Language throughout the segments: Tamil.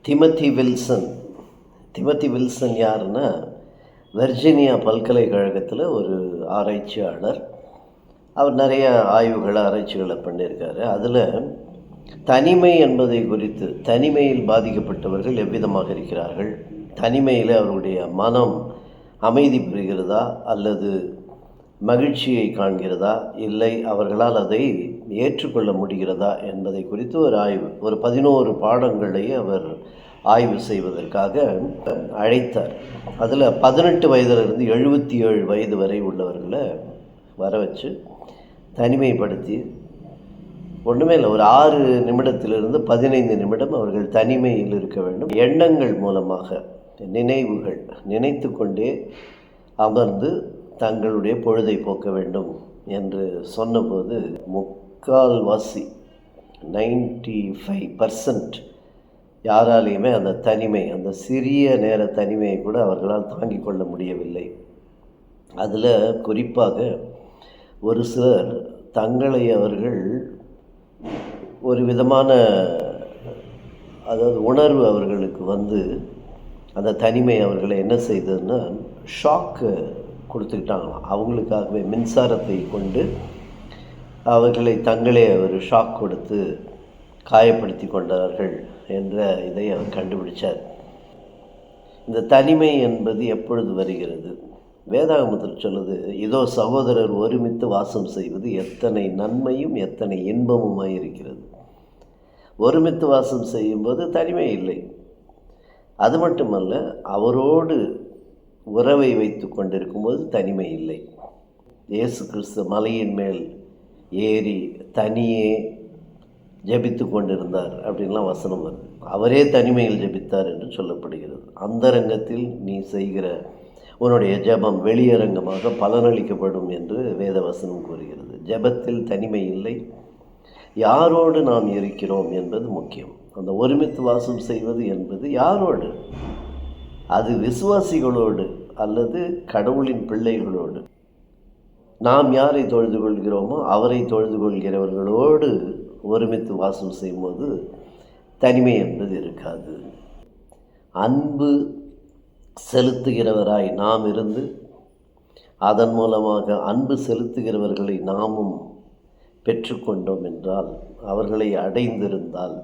திமத்தி வில்சன் யாருன்னா, வெர்ஜீனியா பல்கலைக்கழகத்தில் ஒரு ஆராய்ச்சியாளர். அவர் நிறைய ஆராய்ச்சிகளை பண்ணியிருக்காரு. அதில் தனிமை என்பதை குறித்து, தனிமையில் பாதிக்கப்பட்டவர்கள் எவ்விதமாக இருக்கிறார்கள், தனிமையில் அவருடைய மனம் அமைதி பெறுகிறதா அல்லது மகிழ்ச்சியை காண்கிறதா, இல்லை அவர்களால் அதை ஏற்றுக்கொள்ள முடிகிறதா என்பதை குறித்து ஒரு ஆய்வு, ஒரு 11 பாடங்களை அவர் ஆய்வு செய்வதற்காக அழைத்தார். அதில் 18 வயதிலிருந்து 77 வயது வரை உள்ளவர்களை வர வச்சு தனிமைப்படுத்தி, ஒன்றுமே இல்லை, ஒரு 6 நிமிடத்திலிருந்து 15 நிமிடம் அவர்கள் தனிமையில் இருக்க வேண்டும். எண்ணங்கள் மூலமாக நினைவுகள் நினைத்து கொண்டே அமர்ந்து தங்களுடைய பொழுதை போக்க வேண்டும் என்று சொன்னபோது, முக்கால்வாசி 95% யாராலையுமே அந்த தனிமை, அந்த சிறிய நேர தனிமையை கூட அவர்களால் தாங்கிக் கொள்ள முடியவில்லை. அதில் குறிப்பாக ஒரு சிலர் தங்களை அவர்கள் ஒரு விதமான, அதாவது உணர்வு அவர்களுக்கு வந்து அந்த தனிமை அவர்களை என்ன செய்ததுன்னா ஷாக்கு கொடுத்துக்கிட்டாங்களாம். அவங்களுக்காகவே மின்சாரத்தை கொண்டு அவர்களை தங்களே ஒரு ஷாக் கொடுத்து காயப்படுத்தி கொண்டார்கள் என்ற இதை அவர் கண்டுபிடிச்சார். இந்த தனிமை என்பது எப்பொழுது வருகிறது? வேதாகமத்தில் சொல்லுது, இதோ சகோதரர் ஒருமித்து வாசம் செய்வது எத்தனை நன்மையும் எத்தனை இன்பமுமாய் இருக்கிறது. ஒருமித்து வாசம் செய்யும்போது தனிமை இல்லை. அது மட்டுமல்ல, அவரோடு உறவை வைத்து கொண்டிருக்கும்போது தனிமை இல்லை. இயேசு கிறிஸ்து மலையின் மேல் ஏறி தனியே ஜெபித்து கொண்டிருந்தார் அப்படின்லாம் வசனம் வருது. அவரே தனிமையில் ஜெபித்தார் என்று சொல்லப்படுகிறது. அந்தரங்கத்தில் நீ செய்கிற உன்னுடைய ஜெபம் வெளியரங்கமாக பலனளிக்கப்படும் என்று வேத வசனம் கூறுகிறது. ஜெபத்தில் தனிமை இல்லை. யாரோடு நாம் இருக்கிறோம் என்பது முக்கியம். அந்த ஒருமித்து வாசம் செய்வது என்பது யாரோடு? அது விசுவாசிகளோடு அல்லது கடவுளின் பிள்ளைகளோடு. நாம் யாரை தொழுது கொள்கிறோமோ அவரை தொழுது கொள்கிறவர்களோடு ஒருமித்து வாசம் செய்யும்போது தனிமை என்பது இருக்காது. அன்பு செலுத்துகிறவராய் நாம் இருந்து அதன் மூலமாக அன்பு செலுத்துகிறவர்களை நாமும் பெற்றுக்கொண்டோம் என்றால், அவர்களை அடைந்திருந்தால்,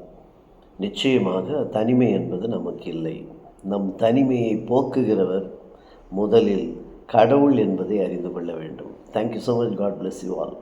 நிச்சயமாக தனிமை என்பது நமக்கு இல்லை. நம் தனிமையை போக்குகிறவர் முதலில் கடவுள் என்பதை அறிந்து கொள்ள வேண்டும். Thank you so much. God bless you all.